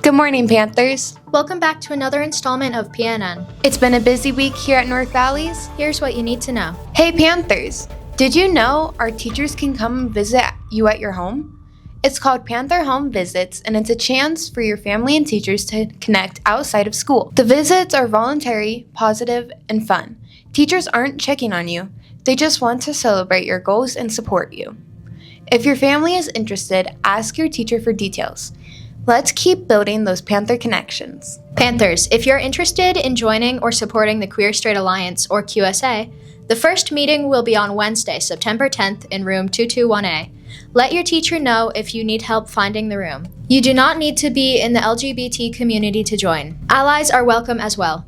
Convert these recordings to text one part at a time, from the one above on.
Good morning, Panthers. Welcome back to another installment of PNN. It's been a busy week here at North Valleys. Here's what you need to know. Hey, Panthers. Did you know our teachers can come visit you at your home? It's called Panther Home Visits, and it's a chance for your family and teachers to connect outside of school. The visits are voluntary, positive, and fun. Teachers aren't checking on you. They just want to celebrate your goals and support you. If your family is interested, ask your teacher for details. Let's keep building those Panther connections. Panthers, if you're interested in joining or supporting the Queer Straight Alliance, or QSA, the first meeting will be on Wednesday, September 10th in room 221A. Let your teacher know if you need help finding the room. You do not need to be in the LGBT community to join. Allies are welcome as well.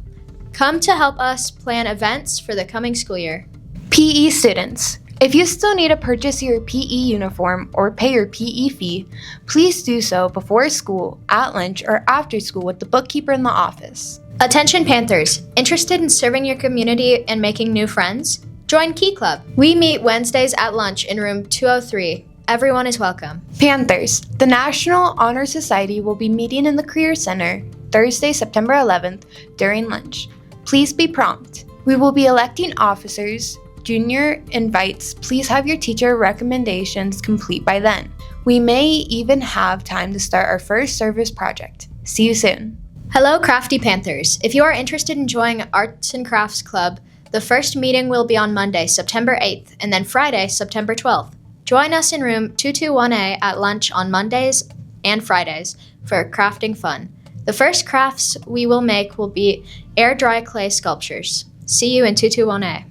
Come to help us plan events for the coming school year. PE students, if you still need to purchase your PE uniform or pay your PE fee, please do so before school, at lunch, or after school with the bookkeeper in the office. Attention Panthers, interested in serving your community and making new friends? Join Key Club. We meet Wednesdays at lunch in room 203. Everyone is welcome. Panthers, the National Honor Society will be meeting in the Career Center Thursday, September 11th during lunch. Please be prompt. We will be electing officers. Junior invites, please have your teacher recommendations complete by then. We may even have time to start our first service project. See you soon. Hello, Crafty Panthers. If you are interested in joining Arts and Crafts Club, the first meeting will be on Monday, September 8th, and then Friday, September 12th. Join us in room 221A at lunch on Mondays and Fridays for crafting fun. The first crafts we will make will be air dry clay sculptures. See you in 221A.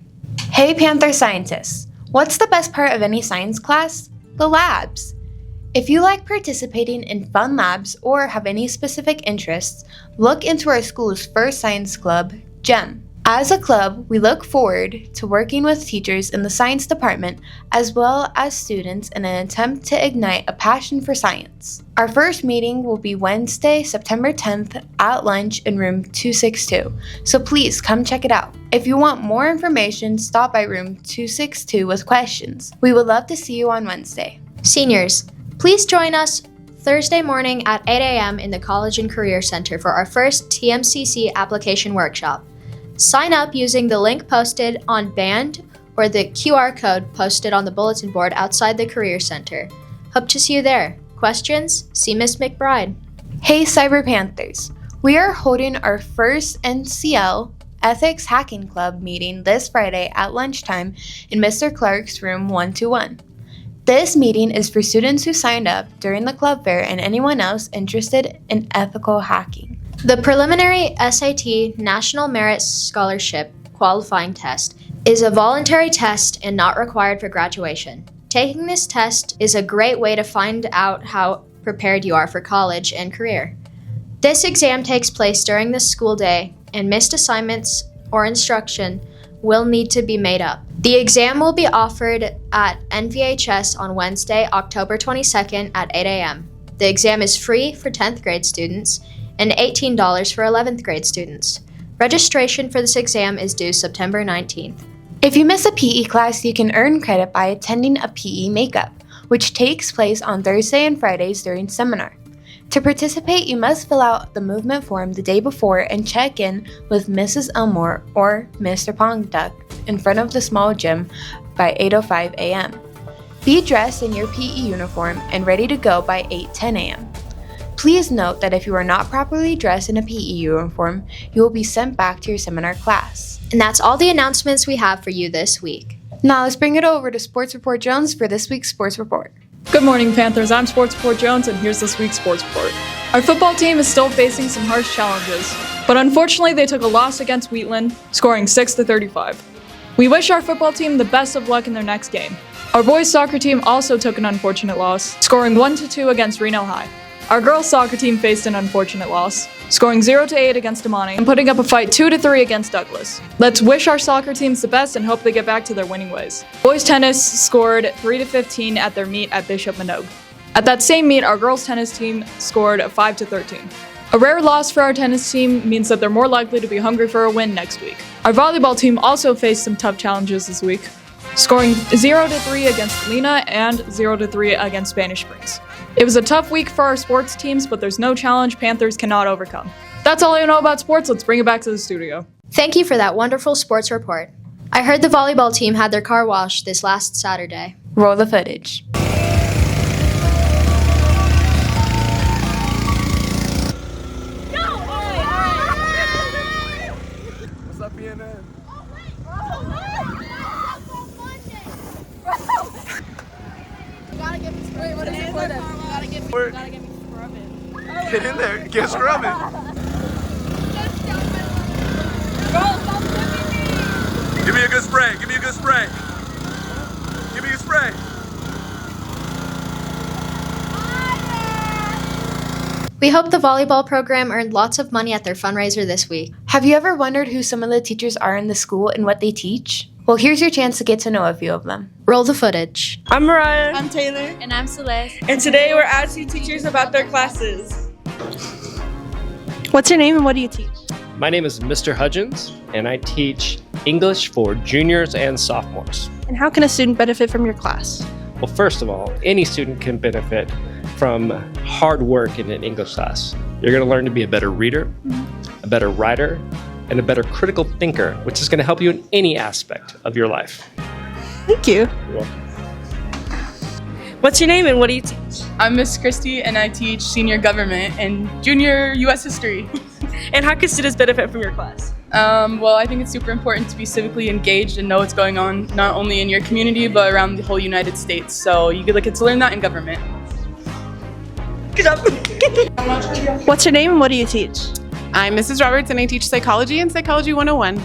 Hey Panther scientists, what's the best part of any science class? The labs. If you like participating in fun labs or have any specific interests, look into our school's first science club, GEM. As a club, we look forward to working with teachers in the science department as well as students in an attempt to ignite a passion for science. Our first meeting will be Wednesday, September 10th at lunch in room 262, so please come check it out. If you want more information, stop by room 262 with questions. We would love to see you on Wednesday. Seniors, please join us Thursday morning at 8 a.m. in the College and Career Center for our first TMCC application workshop. Sign up using the link posted on Band or the QR code posted on the bulletin board outside the Career Center. Hope to see you there. Questions? See Miss McBride. Hey Cyber Panthers, we are holding our first NCL Ethics Hacking Club meeting this Friday at lunchtime in Mr. Clark's room 121. This meeting is for students who signed up during the club fair and anyone else interested in ethical hacking. The preliminary SAT National Merit Scholarship qualifying test is a voluntary test and not required for graduation. Taking this test is a great way to find out how prepared you are for college and career. This exam takes place during the school day, and missed assignments or instruction will need to be made up. The exam will be offered at NVHS on Wednesday, October 22nd at 8 a.m. The exam is free for 10th grade students and $18 for 11th grade students. Registration for this exam is due September 19th. If you miss a PE class, you can earn credit by attending a PE makeup, which takes place on Thursday and Fridays during seminar. To participate, you must fill out the movement form the day before and check in with Mrs. Elmore or Mr. Pongduck in front of the small gym by 8:05 a.m. Be dressed in your PE uniform and ready to go by 8:10 a.m. Please note that if you are not properly dressed in a PE uniform, you will be sent back to your seminar class. And that's all the announcements we have for you this week. Now let's bring it over to Sports Report Jones for this week's Sports Report. Good morning, Panthers. I'm Sports Report Jones, and here's this week's Sports Report. Our football team is still facing some harsh challenges, but unfortunately they took a loss against Wheatland, scoring 6-35. We wish our football team the best of luck in their next game. Our boys soccer team also took an unfortunate loss, scoring 1-2 against Reno High. Our girls soccer team faced an unfortunate loss, scoring 0-8 against Amani and putting up a fight 2-3 against Douglas. Let's wish our soccer teams the best and hope they get back to their winning ways. Boys tennis scored 3-15 at their meet at Bishop Manogue. At that same meet, our girls tennis team scored 5-13. A rare loss for our tennis team means that they're more likely to be hungry for a win next week. Our volleyball team also faced some tough challenges this week, scoring 0-3 against Galena and 0-3 against Spanish Springs. It was a tough week for our sports teams, but there's no challenge Panthers cannot overcome. That's all I know about sports. Let's bring it back to the studio. Thank you for that wonderful sports report. I heard the volleyball team had their car washed this last Saturday. Roll the footage. What's up, BNN? Get in there, get scrubbing. Give me a good spray, give me a good spray. Give me a spray. We hope the volleyball program earned lots of money at their fundraiser this week. Have you ever wondered who some of the teachers are in the school and what they teach? Well, here's your chance to get to know a few of them. Roll the footage. I'm Mariah. I'm Taylor. And I'm Celeste. And today we're asking teachers about their classes. What's your name and what do you teach? My name is Mr. Hudgens, and I teach English for juniors and sophomores. And how can a student benefit from your class? Well, first of all, any student can benefit from hard work in an English class. You're going to learn to be a better reader, a better writer, and a better critical thinker, which is going to help you in any aspect of your life. Thank you. You're welcome. What's your name and what do you teach? I'm Miss Christie and I teach senior government and junior U.S. history. And how can students benefit from your class? Well, I think it's super important to be civically engaged and know what's going on, not only in your community, but around the whole United States. So you get to learn that in government. Good job. What's your name and what do you teach? I'm Mrs. Roberts and I teach psychology and Psychology 101.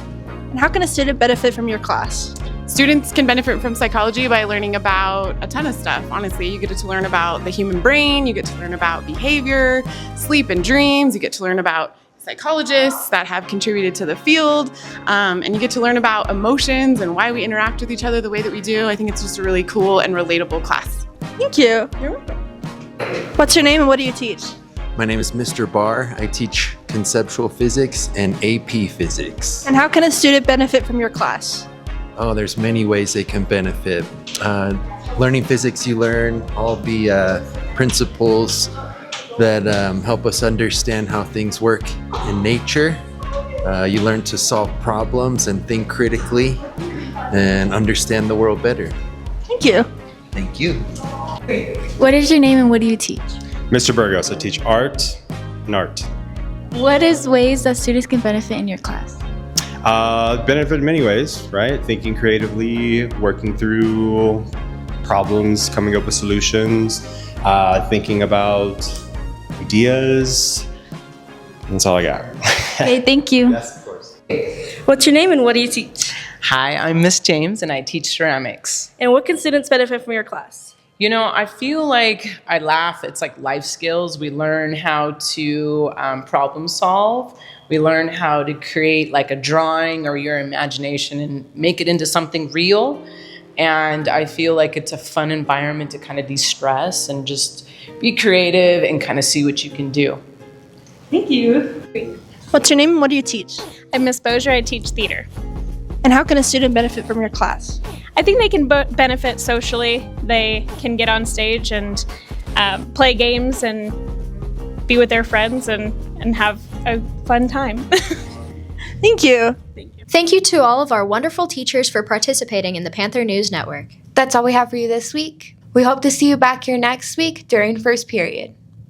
And how can a student benefit from your class? Students can benefit from psychology by learning about a ton of stuff. Honestly, you get to learn about the human brain, you get to learn about behavior, sleep and dreams, you get to learn about psychologists that have contributed to the field, and you get to learn about emotions and why we interact with each other the way that we do. I think it's just a really cool and relatable class. Thank you. You're welcome. What's your name and what do you teach? My name is Mr. Barr. I teach conceptual physics and AP physics. And how can a student benefit from your class? Oh, there's many ways they can benefit. Learning physics, you learn all the principles that help us understand how things work in nature. You learn to solve problems and think critically and understand the world better. Thank you. Thank you. What is your name and what do you teach? Mr. Burgos, I teach art and art. What is ways that students can benefit in your class? Benefit in many ways, right? Thinking creatively, working through problems, coming up with solutions, thinking about ideas. That's all I got. Okay, thank you. Yes, of course. What's your name and what do you teach? Hi, I'm Miss James and I teach ceramics. And what can students benefit from your class? You know, I feel like I laugh. It's like life skills. We learn how to problem solve. We learn how to create like a drawing or your imagination and make it into something real. And I feel like it's a fun environment to kind of de-stress and just be creative and kind of see what you can do. Thank you. What's your name and what do you teach? I'm Miss Bozier. I teach theater. And how can a student benefit from your class? I think they can benefit socially. They can get on stage and play games and be with their friends and have a fun time. Thank you. Thank you to all of our wonderful teachers for participating in the Panther News Network. That's all we have for you this week. We hope to see you back here next week during first period.